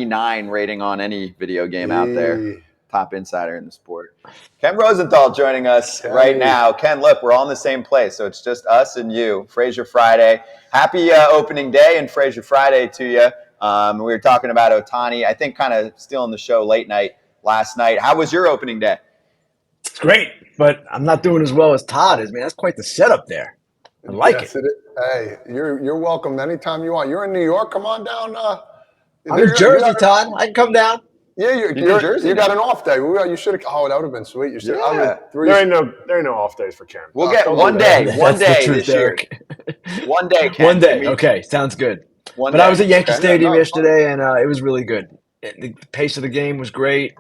9 rating on any video game out there. Top insider in the sport. Ken Rosenthal joining us right now. Ken, look, we're all in the same place, so it's just us and you. Frazier Friday. Happy opening day and Frazier Friday to you. We were talking about Ohtani. I think kind of stealing the show late night last night. How was your opening day? It's great, but I'm not doing as well as Todd is, man. That's quite the setup there. I like it. Hey, you're welcome anytime you want. You're in New York. Come on down. I'm in Jersey, Todd. I can come down. Yeah, you got an off day. You should have. Oh, that would have been sweet. You should. Yeah. There ain't no off days for Ken. We'll get one day. One day this year. One day, Ken. One day. Okay, sounds good. But I was at Yankee Stadium yesterday, and it was really good. The pace of the game was great.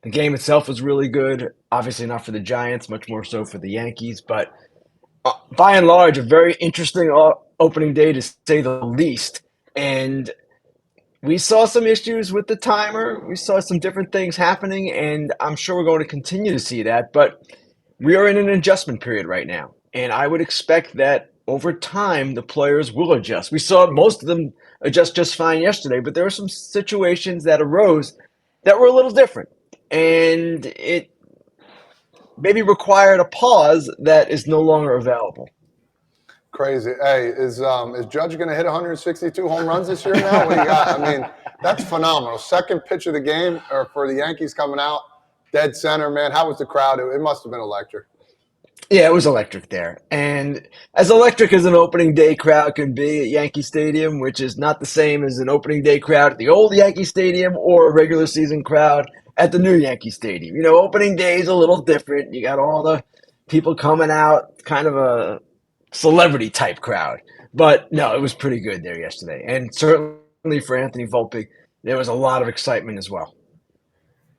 The game itself was really good. Obviously not for the Giants, much more so for the Yankees. But by and large, a very interesting opening day to say the least. And we saw some issues with the timer. We saw some different things happening, and I'm sure we're going to continue to see that. But we are in an adjustment period right now, and I would expect that over time the players will adjust. We saw most of them adjust just fine yesterday, but there were some situations that arose that were a little different, and it maybe required a pause that is no longer available. Crazy. Hey, is Judge going to hit 162 home runs this year now? What do you got? I mean, that's phenomenal. Second pitch of the game or for the Yankees coming out, dead center, man. How was the crowd? It must have been electric. Yeah, it was electric there. And as electric as an opening day crowd can be at Yankee Stadium, which is not the same as an opening day crowd at the old Yankee Stadium or a regular season crowd at the new Yankee Stadium. You know, opening day is a little different. You got all the people coming out, kind of a celebrity type crowd. But no, it was pretty good there yesterday. And certainly for Anthony Volpe, there was a lot of excitement as well.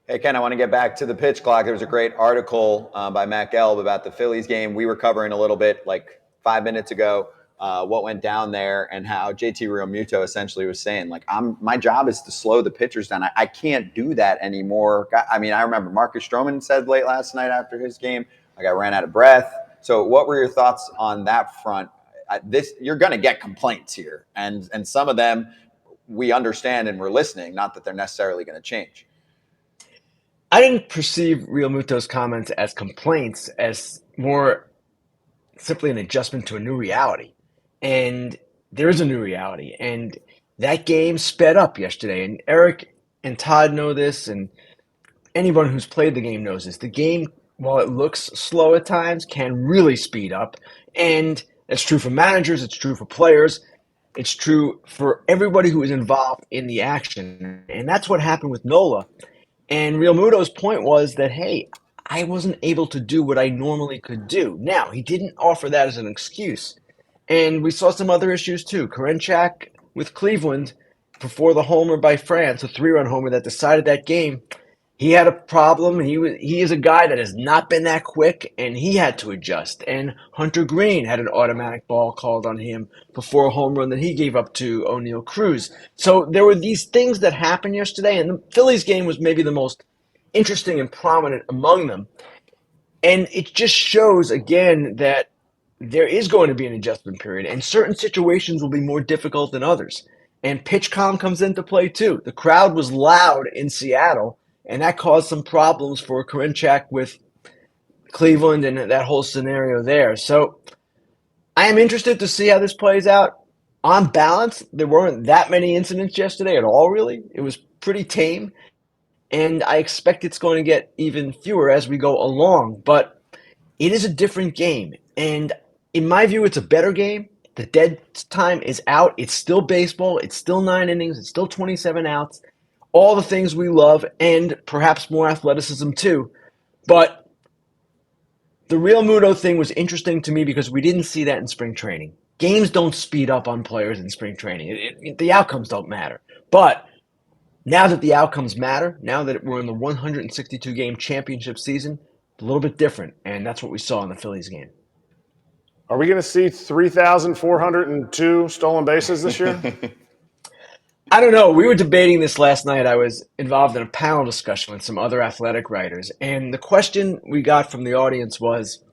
Hey, Ken, I want to get back to the pitch clock. There was a great article by Matt Gelb about the Phillies game. We were covering a little bit like 5 minutes ago what went down there and how JT Realmuto essentially was saying, like, my job is to slow the pitchers down. I can't do that anymore. I mean, I remember Marcus Stroman said late last night after his game, like, I ran out of breath. So what were your thoughts on that front? You're going to get complaints here, and some of them we understand and we're listening, not that they're necessarily going to change. I didn't perceive Realmuto's comments as complaints, as more simply an adjustment to a new reality. And there is a new reality, and that game sped up yesterday. And Eric and Todd know this, and anyone who's played the game knows this. The game, while it looks slow at times, can really speed up. And it's true for managers, it's true for players, it's true for everybody who is involved in the action. And that's what happened with Nola. And Realmuto's point was that, hey, I wasn't able to do what I normally could do. Now, he didn't offer that as an excuse. And we saw some other issues too. Karinchak with Cleveland before the homer by France, a 3-run homer that decided that game. He had a problem. He is a guy that has not been that quick, and he had to adjust. And Hunter Green had an automatic ball called on him before a home run that he gave up to O'Neal Cruz. So there were these things that happened yesterday, and the Phillies game was maybe the most interesting and prominent among them. And it just shows, again, that there is going to be an adjustment period, and certain situations will be more difficult than others. And pitch calm comes into play, too. The crowd was loud in Seattle, and that caused some problems for Karinchak with Cleveland and that whole scenario there. So I am interested to see how this plays out. On balance, there weren't that many incidents yesterday at all, really. It was pretty tame, and I expect it's going to get even fewer as we go along. But it is a different game, and in my view, it's a better game. The dead time is out. It's still baseball. It's still 9 innings. It's still 27 outs. All the things we love, and perhaps more athleticism too. But the Realmuto thing was interesting to me because we didn't see that in spring training. Games don't speed up on players in spring training. The outcomes don't matter. But now that the outcomes matter, now that we're in the 162-game championship season, a little bit different, and that's what we saw in the Phillies game. Are we going to see 3,402 stolen bases this year? I don't know. We were debating this last night. I was involved in a panel discussion with some other athletic writers, and the question we got from the audience was,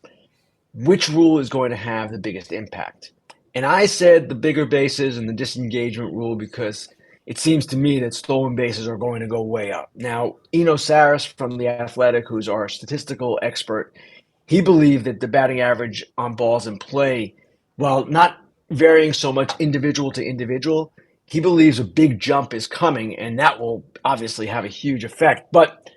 which rule is going to have the biggest impact? And I said the bigger bases and the disengagement rule because it seems to me that stolen bases are going to go way up. Now, Eno Saris from The Athletic, who's our statistical expert, he believed that the batting average on balls in play, while not varying so much individual to individual, he believes a big jump is coming, and that will obviously have a huge effect. But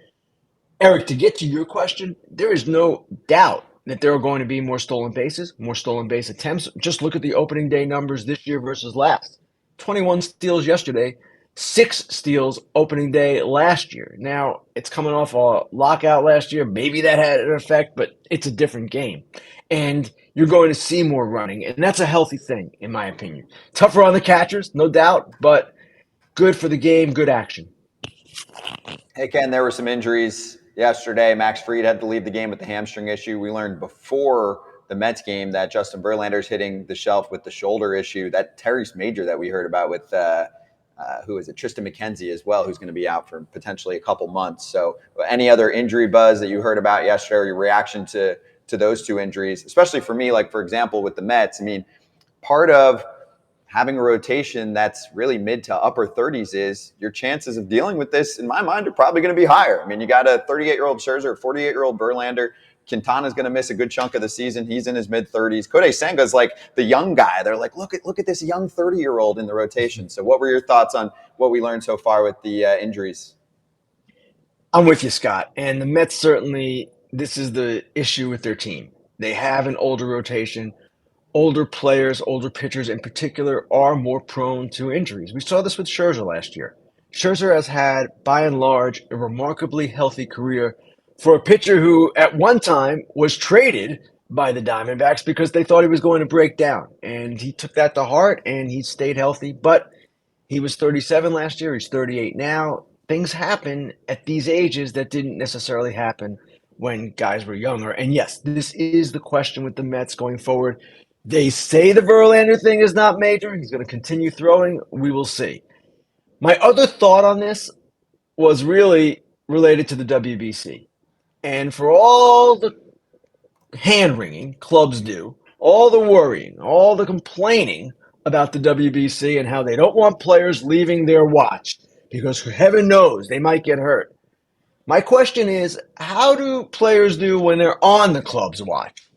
Eric, to get to your question, there is no doubt that there are going to be more stolen bases, more stolen base attempts. Just look at the opening day numbers this year versus last. 21 steals yesterday, 6 steals opening day last year. Now, it's coming off a lockout last year. Maybe that had an effect, but it's a different game. And you're going to see more running, and that's a healthy thing, in my opinion. Tougher on the catchers, no doubt, but good for the game, good action. Hey, Ken, there were some injuries yesterday. Max Fried had to leave the game with the hamstring issue. We learned before the Mets game that Justin Verlander's hitting the shelf with the shoulder issue. That Terry Major that we heard about with, who is it, Tristan McKenzie as well, who's going to be out for potentially a couple months. So any other injury buzz that you heard about yesterday or your reaction to those two injuries, especially for me, like, for example, with the Mets, I mean, part of having a rotation that's really mid to upper 30s is your chances of dealing with this, in my mind, are probably going to be higher. I mean, you got a 38-year-old Scherzer, a 48-year-old Verlander. Quintana's going to miss a good chunk of the season. He's in his mid-30s. Kodai Senga's like the young guy. They're like, look at this young 30-year-old in the rotation. So what were your thoughts on what we learned so far with the injuries? I'm with you, Scott. And the Mets certainly, this is the issue with their team. They have an older rotation. Older players, older pitchers in particular, are more prone to injuries. We saw this with Scherzer last year. Scherzer has had, by and large, a remarkably healthy career for a pitcher who, at one time, was traded by the Diamondbacks because they thought he was going to break down. And he took that to heart, and he stayed healthy. But he was 37 last year. He's 38 now. Things happen at these ages that didn't necessarily happen when guys were younger. And yes, this is the question with the Mets going forward. They say the Verlander thing is not major. He's going to continue throwing. We will see. My other thought on this was really related to the WBC. And for all the hand-wringing clubs do, all the worrying, all the complaining about the WBC and how they don't want players leaving their watch because heaven knows they might get hurt. My question is, how do players do when they're on the club's watch?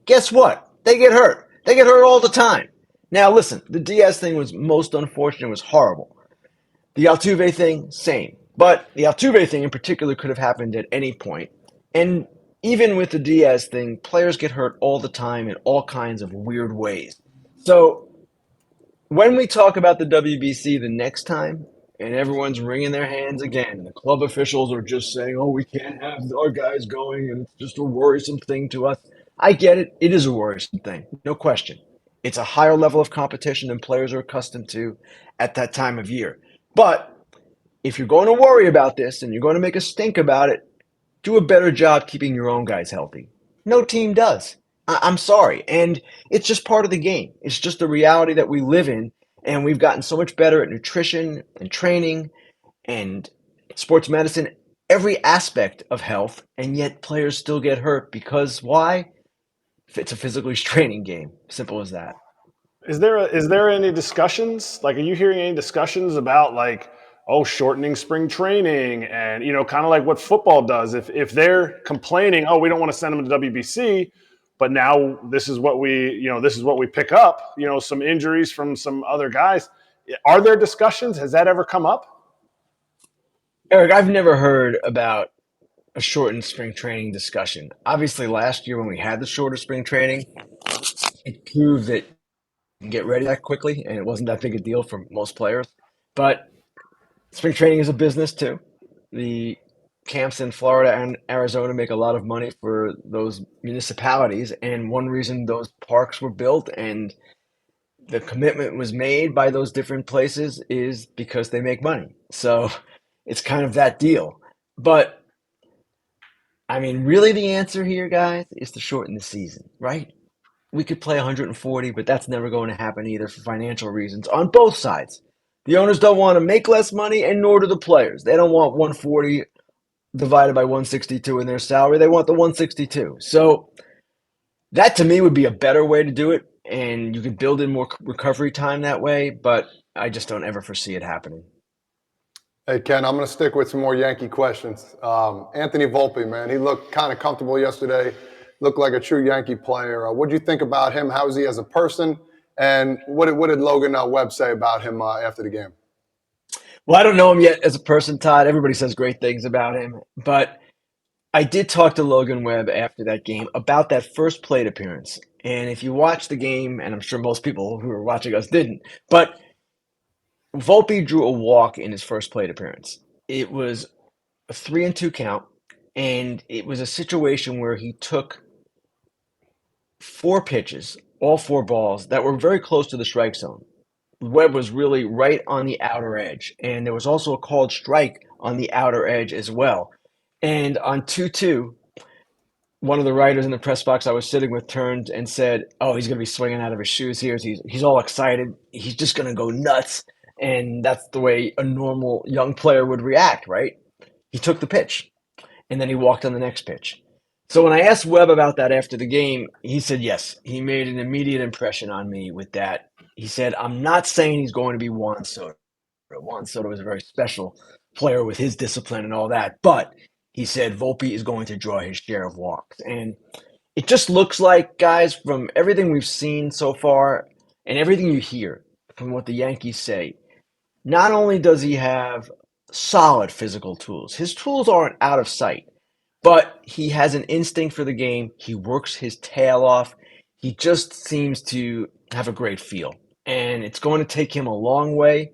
Guess what? They get hurt. They get hurt all the time. Now, listen, the Diaz thing was most unfortunate. It was horrible. The Altuve thing, same. But the Altuve thing in particular could have happened at any point. And even with the Diaz thing, players get hurt all the time in all kinds of weird ways. So when we talk about the WBC the next time, and everyone's wringing their hands again, and the club officials are just saying, oh, we can't have our guys going, and it's just a worrisome thing to us. I get it. It is a worrisome thing. No question. It's a higher level of competition than players are accustomed to at that time of year. But if you're going to worry about this and you're going to make a stink about it, do a better job keeping your own guys healthy. No team does. I'm sorry. And it's just part of the game. It's just the reality that we live in. And we've gotten so much better at nutrition and training and sports medicine, every aspect of health. And yet players still get hurt because why? It's a physically straining game. Simple as that. Is there any discussions? Like, are you hearing any discussions about, like, oh, shortening spring training and, kind of like what football does? If they're complaining, oh, we don't want to send them to WBC, but now this is what we pick up, some injuries from some other guys. Are there discussions? Has that ever come up? Eric, I've never heard about a shortened spring training discussion. Obviously, last year when we had the shorter spring training, it proved that you can get ready that quickly, and it wasn't that big a deal for most players. But spring training is a business too. The camps in Florida and Arizona make a lot of money for those municipalities, and one reason those parks were built and the commitment was made by those different places is because they make money. So it's kind of that deal. But I mean, really the answer here, guys, is to shorten the season, right? We could play 140, but that's never going to happen either for financial reasons on both sides. The owners don't want to make less money, and nor do the players. They don't want 140 divided by 162 in their salary. They want the 162. So that to me would be a better way to do it, and you could build in more recovery time that way, but I just don't ever foresee it happening. Hey, Ken, I'm going to stick with some more Yankee questions. Anthony Volpe, man, he looked kind of comfortable yesterday, looked like a true Yankee player. What do you think about him? How is he as a person? And what did Logan Webb say about him after the game? Well, I don't know him yet as a person, Todd. Everybody says great things about him, but I did talk to Logan Webb after that game about that first plate appearance. And if you watch the game, and I'm sure most people who were watching us didn't, but Volpe drew a walk in his first plate appearance. It was a 3-2 count, and it was a situation where he took 4 pitches, all 4 balls that were very close to the strike zone. Webb was really right on the outer edge, and there was also a called strike on the outer edge as well. And on 2-2, one of the writers in the press box I was sitting with turned and said, "Oh, he's going to be swinging out of his shoes here. He's all excited. He's just going to go nuts." And that's the way a normal young player would react, right? He took the pitch, and then he walked on the next pitch. So when I asked Webb about that after the game, he said, yes, he made an immediate impression on me with that. He said, "I'm not saying he's going to be Juan Soto. Juan Soto is a very special player with his discipline and all that. But he said Volpe is going to draw his share of walks." And it just looks like, guys, from everything we've seen so far and everything you hear from what the Yankees say, not only does he have solid physical tools, his tools aren't out of sight, but he has an instinct for the game. He works his tail off. He just seems to have a great feel. And it's going to take him a long way.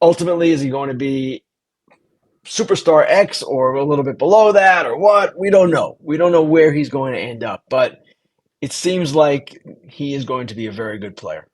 Ultimately, is he going to be superstar X or a little bit below that or what? We don't know. We don't know where he's going to end up, but it seems like he is going to be a very good player.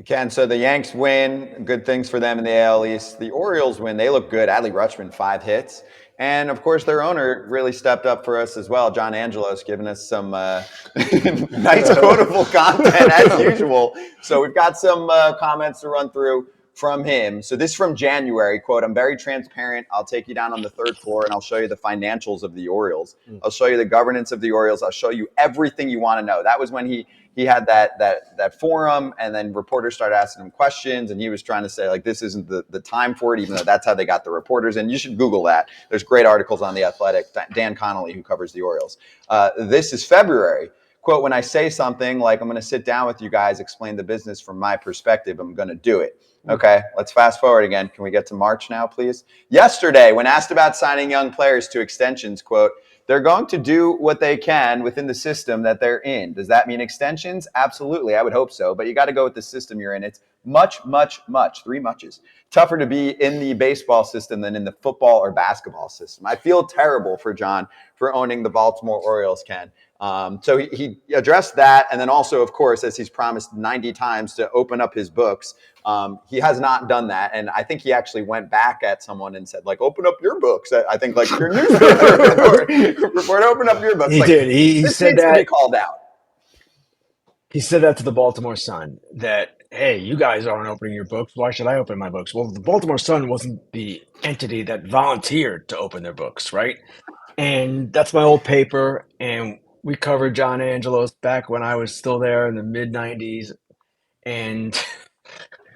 Ken, so the Yanks win, good things for them in the AL East. The Orioles win, they look good. Adley Rutschman, 5 hits. And of course, their owner really stepped up for us as well. John Angelo's given us some nice quotable content as usual. So we've got some comments to run through from him. So this is from January, quote, "I'm very transparent. I'll take you down on the 3rd floor and I'll show you the financials of the Orioles. I'll show you the governance of the Orioles. I'll show you everything you want to know." That was when he had that forum, and then reporters started asking him questions, and he was trying to say, like, this isn't the time for it, even though that's how they got the reporters. And you should Google that. There's great articles on The Athletic. Dan Connolly, who covers the Orioles. This is February. Quote, "When I say something like I'm going to sit down with you guys, explain the business from my perspective, I'm going to do it." Okay, let's fast forward again. Can we get to March now, please? Yesterday, when asked about signing young players to extensions, quote, "They're going to do what they can within the system that they're in." Does that mean extensions? Absolutely. I would hope so. But you got to go with the system you're in. It's much, 3 muches, tougher to be in the baseball system than in the football or basketball system. I feel terrible for John for owning the Baltimore Orioles, Ken. So he addressed that. And then also, of course, as he's promised 90 times to open up his books, he has not done that. And I think he actually went back at someone and said, like, "Open up your books." I think, like, your newspaper report, open up your books. He like, did. He this said needs to that. be called out. He said that to the Baltimore Sun, that, "Hey, you guys aren't opening your books. Why should I open my books?" Well, the Baltimore Sun wasn't the entity that volunteered to open their books, right? And that's my old paper. And we covered John Angelo's back when I was still there in the mid 90s. And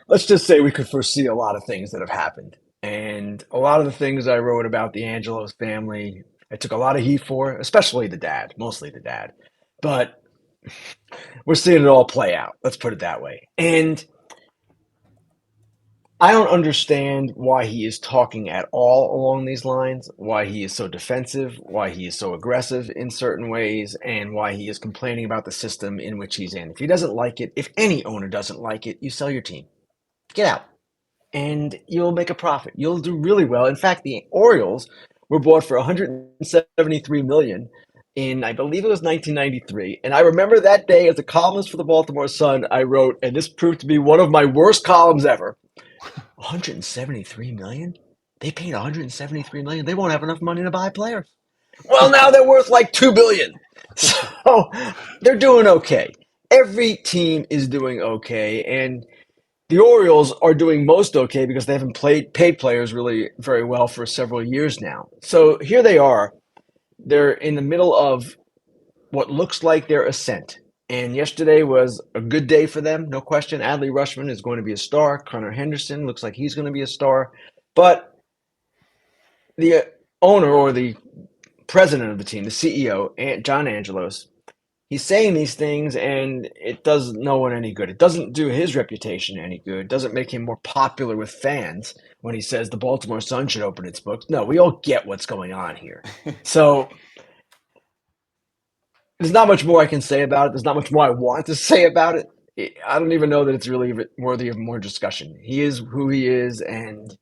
let's just say we could foresee a lot of things that have happened. And a lot of the things I wrote about the Angelos family, I took a lot of heat for, especially the dad, mostly the dad. But we're seeing it all play out. Let's put it that way. And I don't understand why he is talking at all along these lines, why he is so defensive, why he is so aggressive in certain ways, and why he is complaining about the system in which he's in. If he doesn't like it, if any owner doesn't like it, you sell your team. Get out. And you'll make a profit. You'll do really well. In fact, the Orioles were bought for $173 million in, I believe it was 1993. And I remember that day as a columnist for the Baltimore Sun, I wrote, and this proved to be one of my worst columns ever. 173 million? They paid 173 million. They won't have enough money to buy players. Well, now they're worth like 2 billion. So they're doing okay. Every team is doing okay, and the Orioles are doing most okay because they haven't paid players really very well for several years now. So here they are. They're in the middle of what looks like their ascent. And yesterday was a good day for them, no question. Adley Rutschman is going to be a star. Connor Henderson looks like he's going to be a star. But the owner or the president of the team, the CEO, John Angelos, he's saying these things and it does no one any good. It doesn't do his reputation any good. It doesn't make him more popular with fans when he says the Baltimore Sun should open its books. No, we all get what's going on here. So there's not much more I can say about it. There's not much more I want to say about it. I don't even know that it's really worthy of more discussion. He is who he is, and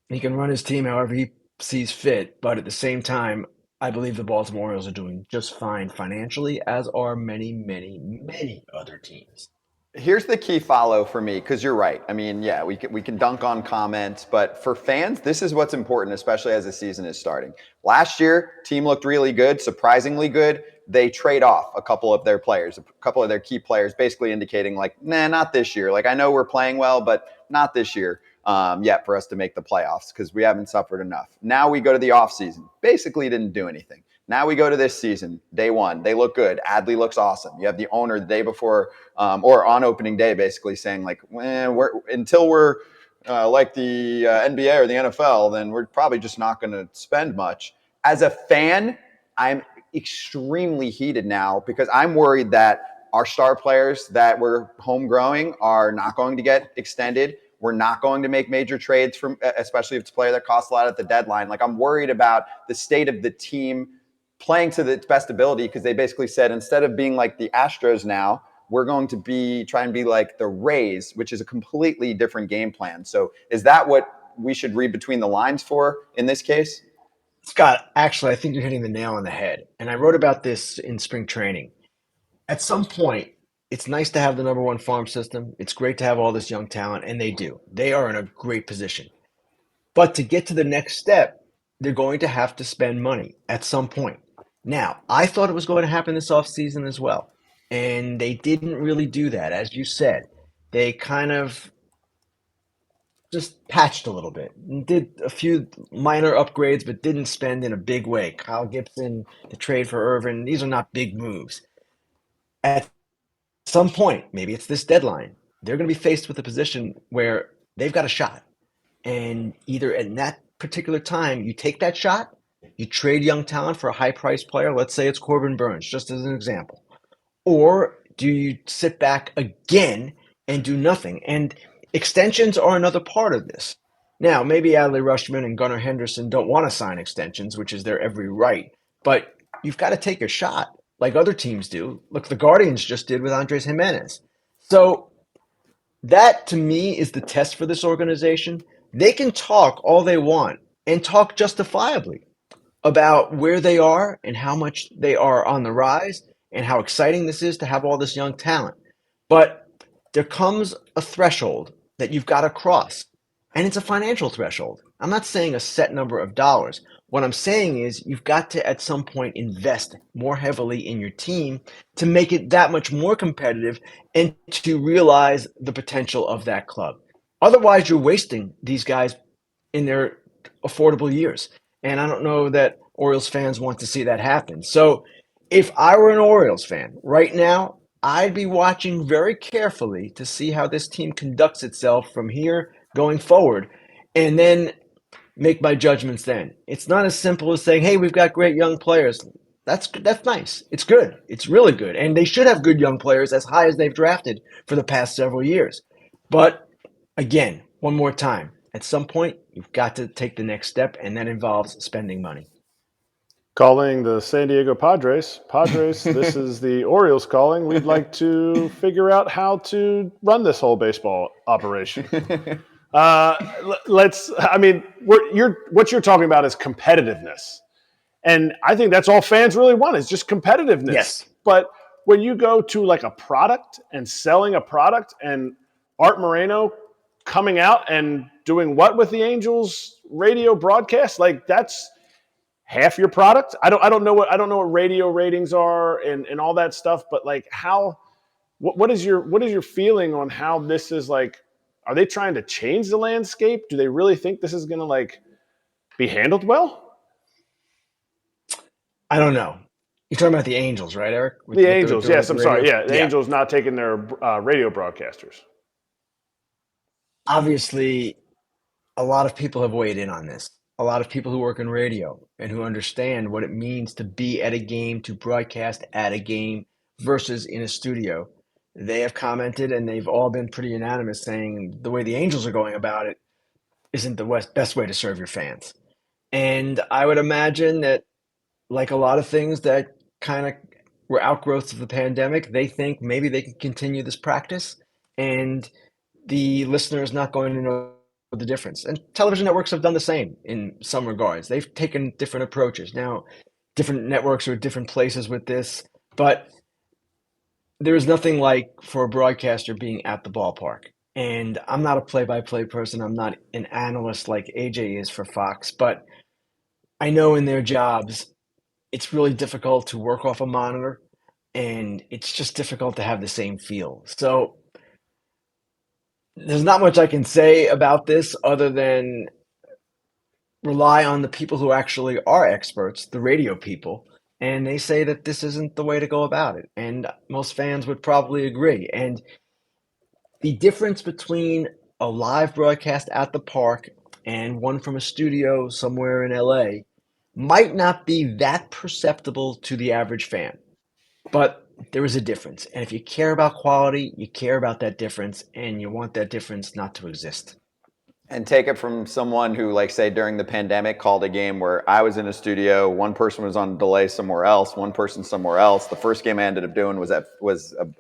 he can run his team however he sees fit. But at the same time, I believe the Baltimore Orioles are doing just fine financially, as are many, many, many other teams. Here's the key follow for me, because you're right. I mean, yeah, we can dunk on comments, but for fans, this is what's important, especially as the season is starting. Last year, team looked really good, surprisingly good. They trade off a couple of their players, a couple of their key players, basically indicating like, nah, not this year. Like, I know we're playing well, but not this year yet for us to make the playoffs because we haven't suffered enough. Now we go to the offseason. Basically didn't do anything. Now we go to this season, day one. They look good. Adley looks awesome. You have the owner the day before or on opening day basically saying like, until we're like the NBA or the NFL, then we're probably just not going to spend much. As a fan, I'm extremely heated now because I'm worried that our star players that were home growing are not going to get extended. We're not going to make major trades, especially if it's a player that costs a lot at the deadline. Like, I'm worried about the state of the team playing to its best ability because they basically said instead of being like the Astros now, we're going to try and be like the Rays, which is a completely different game plan. So is that what we should read between the lines for in this case? Scott, actually, I think you're hitting the nail on the head. And I wrote about this in spring training. At some point, it's nice to have the number one farm system. It's great to have all this young talent, and they do. They are in a great position. But to get to the next step, they're going to have to spend money at some point. Now, I thought it was going to happen this offseason as well. And they didn't really do that. As you said, they kind of just patched a little bit and did a few minor upgrades, but didn't spend in a big way. Kyle Gibson, the trade for Irvin, these are not big moves. At some point, maybe it's this deadline, they're going to be faced with a position where they've got a shot. And either in that particular time, you take that shot, you trade young talent for a high-priced player, let's say it's Corbin Burns, just as an example. Or do you sit back again and do nothing? And extensions are another part of this. Now, maybe Adley Rutschman and Gunnar Henderson don't want to sign extensions, which is their every right. But you've got to take a shot like other teams do. Look, the Guardians just did with Andres Jimenez. So that, to me, is the test for this organization. They can talk all they want and talk justifiably about where they are and how much they are on the rise and how exciting this is to have all this young talent. But there comes a threshold that you've got to cross, and it's a financial threshold. I'm not saying a set number of dollars. What I'm saying is you've got to, at some point, invest more heavily in your team to make it that much more competitive and to realize the potential of that club. Otherwise, you're wasting these guys in their affordable years. And I don't know that Orioles fans want to see that happen. So if I were an Orioles fan right now, I'd be watching very carefully to see how this team conducts itself from here going forward, and then make my judgments then. It's not as simple as saying, hey, we've got great young players. That's nice. It's good. It's really good. And they should have good young players as high as they've drafted for the past several years. But again, one more time, at some point, you've got to take the next step, and that involves spending money. Calling the San Diego Padres. Padres, this is the Orioles calling. We'd like to figure out how to run this whole baseball operation. What you're talking about is competitiveness. And I think that's all fans really want is just competitiveness. Yes. But when you go to like a product and selling a product and Art Moreno coming out and doing what with the Angels radio broadcast, like that's half your product. I don't know what radio ratings are and all that stuff, but like what is your feeling on how this is like? Are they trying to change the landscape? Do they really think this is going to like be handled well? I don't know. You're talking about the Angels, right, Eric? The Angels, yes. I'm sorry. Yeah, the Yeah. Angels not taking their radio broadcasters. Obviously, a lot of people have weighed in on this. a lot of people who work in radio and who understand what it means to be at a game, to broadcast at a game versus in a studio. They have commented and they've all been pretty unanimous saying the way the Angels are going about it isn't the best way to serve your fans. And I would imagine that, like a lot of things that kind of were outgrowths of the pandemic, they think maybe they can continue this practice and the listener is not going to know the difference. And television networks have done the same in some regards. They've taken different approaches. Now, different networks are at different places with this, but there is nothing like for a broadcaster being at the ballpark. And I'm not a play-by-play person. I'm not an analyst like AJ is for Fox, but I know in their jobs, it's really difficult to work off a monitor and it's just difficult to have the same feel. So there's not much I can say about this other than rely on the people who actually are experts, the radio people, and they say that this isn't the way to go about it. And most fans would probably agree. And the difference between a live broadcast at the park and one from a studio somewhere in LA might not be that perceptible to the average fan, but there is a difference. And if you care about quality, you care about that difference, and you want that difference not to exist. And take it from someone who, like, say, during the pandemic called a game where I was in a studio, one person was on delay somewhere else, one person somewhere else. The first game I ended up doing was a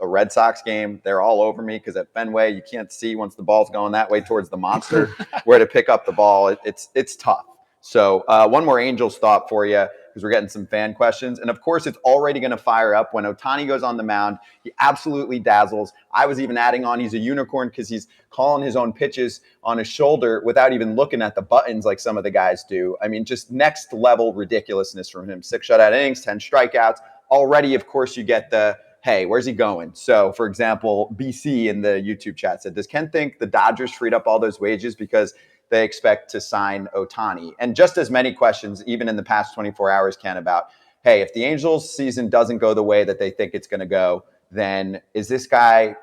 Red Sox game. They're all over me because at Fenway, you can't see once the ball's going that way towards the monster where to pick up the ball. It's tough. So one more Angels thought for you, because we're getting some fan questions. And of course, it's already going to fire up when Ohtani goes on the mound. He absolutely dazzles. I was even adding on he's a unicorn because he's calling his own pitches on his shoulder without even looking at the buttons like some of the guys do. I mean, just next level ridiculousness from him. 6 shutout innings, 10 strikeouts. Already, of course, you get the, hey, where's he going? So, for example, BC in the YouTube chat said, does Ken think the Dodgers freed up all those wages because they expect to sign Ohtani? And just as many questions, even in the past 24 hours, Ken, about, hey, if the Angels season doesn't go the way that they think it's going to go, then is this guy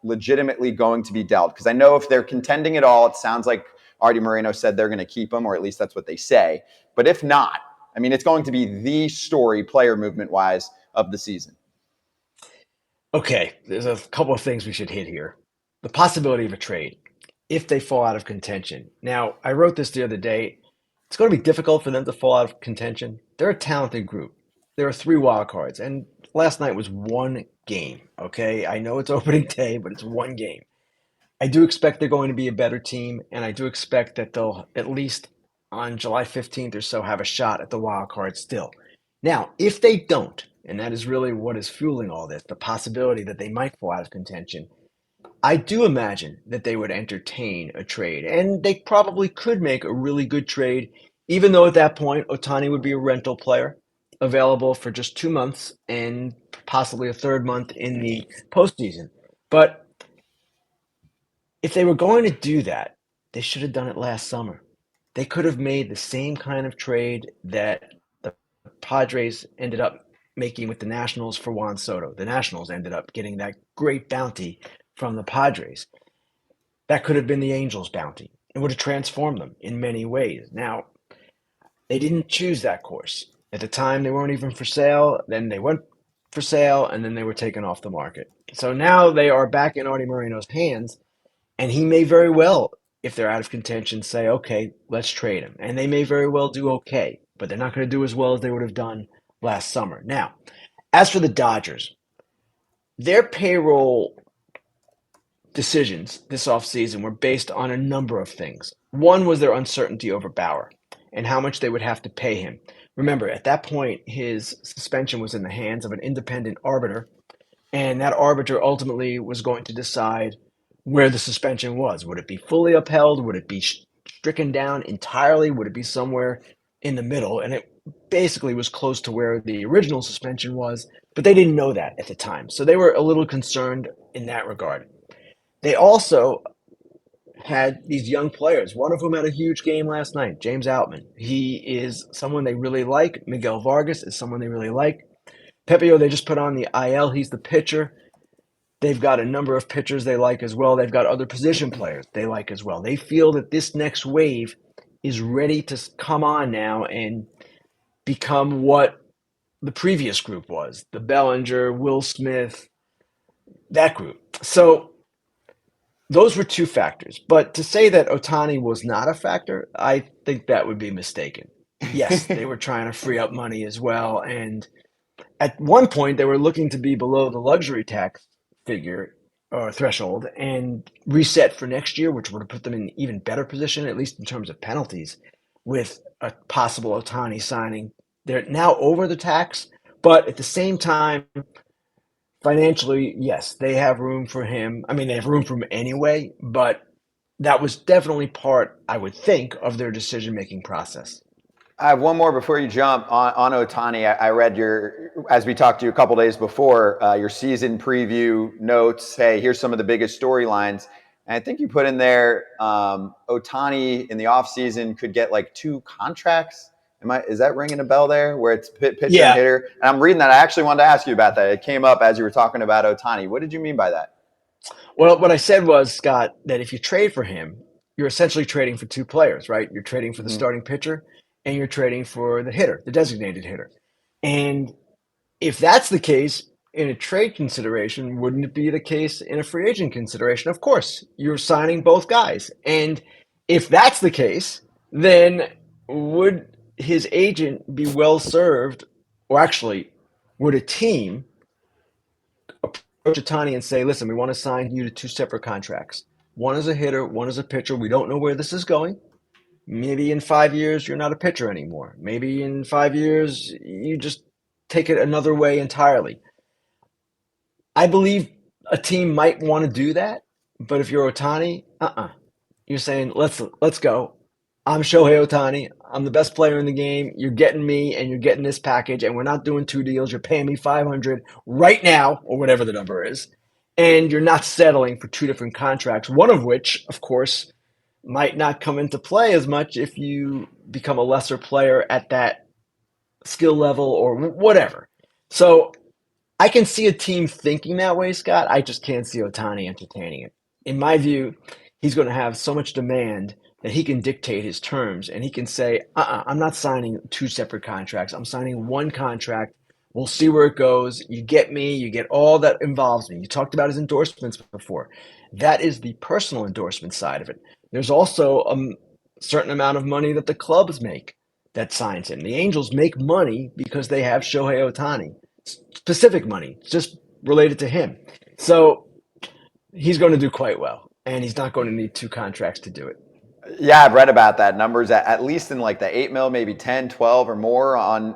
legitimately going to be dealt? Because I know if they're contending at all, it sounds like Artie Moreno said they're going to keep him, or at least that's what they say. But if not, I mean, it's going to be the story player movement-wise of the season. Okay, there's a couple of things we should hit here. The possibility of a trade if they fall out of contention. Now, I wrote this the other day. It's going to be difficult for them to fall out of contention. They're a talented group. There are 3 wild cards, and last night was one game, okay? I know it's opening day, but it's one game. I do expect they're going to be a better team, and I do expect that they'll, at least on July 15th or so, have a shot at the wild card still. Now, if they don't, and that is really what is fueling all this, the possibility that they might fall out of contention, I do imagine that they would entertain a trade, and they probably could make a really good trade, even though at that point, Ohtani would be a rental player available for just 2 months and possibly a third month in the postseason. But if they were going to do that, they should have done it last summer. They could have made the same kind of trade that the Padres ended up making with the Nationals for Juan Soto. The Nationals ended up getting that great bounty from the Padres. That could have been the Angels' bounty. It would have transformed them in many ways. Now, they didn't choose that course. At the time, they weren't even for sale. Then they went for sale, and then they were taken off the market. So now they are back in Artie Moreno's hands, and he may very well, if they're out of contention, say, okay, let's trade him. And they may very well do okay, but they're not going to do as well as they would have done last summer. Now, as for the Dodgers, their payroll decisions this offseason were based on a number of things. One was their uncertainty over Bauer and how much they would have to pay him. Remember, at that point, his suspension was in the hands of an independent arbiter, and that arbiter ultimately was going to decide where the suspension was. Would it be fully upheld? Would it be stricken down entirely? Would it be somewhere in the middle? And it basically was close to where the original suspension was, but they didn't know that at the time. So they were a little concerned in that regard. They also had these young players, one of whom had a huge game last night, James Outman. He is someone they really like. Miguel Vargas is someone they really like. Pepio, they just put on the IL. He's the pitcher. They've got a number of pitchers they like as well. They've got other position players they like as well. They feel that this next wave is ready to come on now and become what the previous group was, the Bellinger, Will Smith, that group. So those were two factors. But to say that Ohtani was not a factor, I think that would be mistaken. Yes, they were trying to free up money as well. And at one point, they were looking to be below the luxury tax figure or threshold and reset for next year, which would have put them in an even better position, at least in terms of penalties, with a possible Ohtani signing. They're now over the tax, but at the same time, financially, yes, they have room for him. I mean, they have room for him anyway, but that was definitely part, I would think, of their decision-making process. I have one more before you jump on Ohtani. I read as we talked to you a couple days before, your season preview notes. Hey, here's some of the biggest storylines. And I think you put in there Ohtani in the offseason could get like 2 contracts. Is that ringing a bell there where it's pitcher and hitter? And I'm reading that. I actually wanted to ask you about that. It came up as you were talking about Ohtani. What did you mean by that? Well, what I said was, Scott, that if you trade for him, you're essentially trading for 2 players, right? You're trading for the starting pitcher and you're trading for the hitter, the designated hitter. And if that's the case in a trade consideration, wouldn't it be the case in a free agent consideration? Of course, you're signing both guys. And if that's the case, then would his agent be well served, or actually, would a team approach Ohtani and say, listen, we want to sign you to 2 separate contracts. One is a hitter, one is a pitcher. We don't know where this is going. Maybe in 5 years, you're not a pitcher anymore. Maybe in 5 years, you just take it another way entirely. I believe a team might want to do that, but if you're Ohtani, you're saying, let's go. I'm Shohei Ohtani. I'm the best player in the game. You're getting me, and you're getting this package, and we're not doing 2 deals. You're paying me $500 right now, or whatever the number is, and you're not settling for 2 different contracts, one of which, of course, might not come into play as much if you become a lesser player at that skill level or whatever. So I can see a team thinking that way, Scott. I just can't see Ohtani entertaining it. In my view, he's going to have so much demand that he can dictate his terms, and he can say, I'm not signing 2 separate contracts. I'm signing 1 contract. We'll see where it goes. You get me. You get all that involves me. You talked about his endorsements before. That is the personal endorsement side of it. There's also a certain amount of money that the clubs make that signs him. The Angels make money because they have Shohei Ohtani. Specific money, just related to him. So he's going to do quite well, and he's not going to need 2 contracts to do it. Yeah, I've read about that. Numbers at least in like the 8 mil, maybe 10, 12 or more on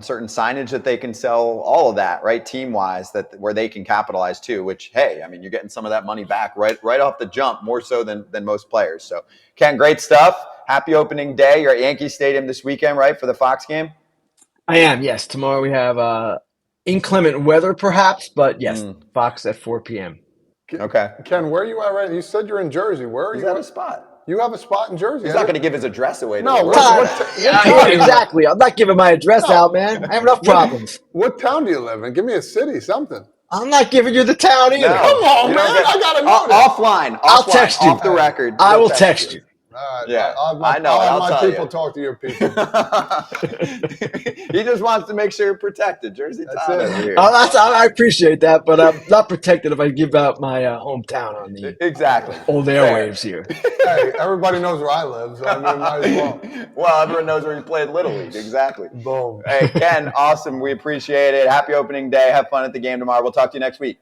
certain signage that they can sell, all of that, right? Team wise, where they can capitalize too, which, hey, I mean, you're getting some of that money back right off the jump, more so than most players. So Ken, great stuff. Happy opening day. You're at Yankee Stadium this weekend, right? For the Fox game? I am, yes. Tomorrow we have inclement weather perhaps, but yes, Fox at 4 p.m. Okay. Ken, where are you at right now? You said you're in Jersey. Where are He's you at at? a spot. You have a spot in Jersey. He's not going to give his address away. No, exactly. I'm not giving my address out, man. I have enough problems. What town do you live in? Give me a city, something. I'm not giving you the town either. No, Come on, man. I got to know that. Offline. I'll text you. Off the record. I will text you. All right, Yeah, I know. I'll my tell people you. talk to your people. He just wants to make sure you're protected. Jersey town over here. I appreciate that, but I'm not protected if I give out my hometown on the Exactly. old airwaves here. Hey, everybody knows where I live, so I mean, might as well. Well, everyone knows where you played Little League. Exactly. Boom. Hey, Ken, awesome. We appreciate it. Happy opening day. Have fun at the game tomorrow. We'll talk to you next week.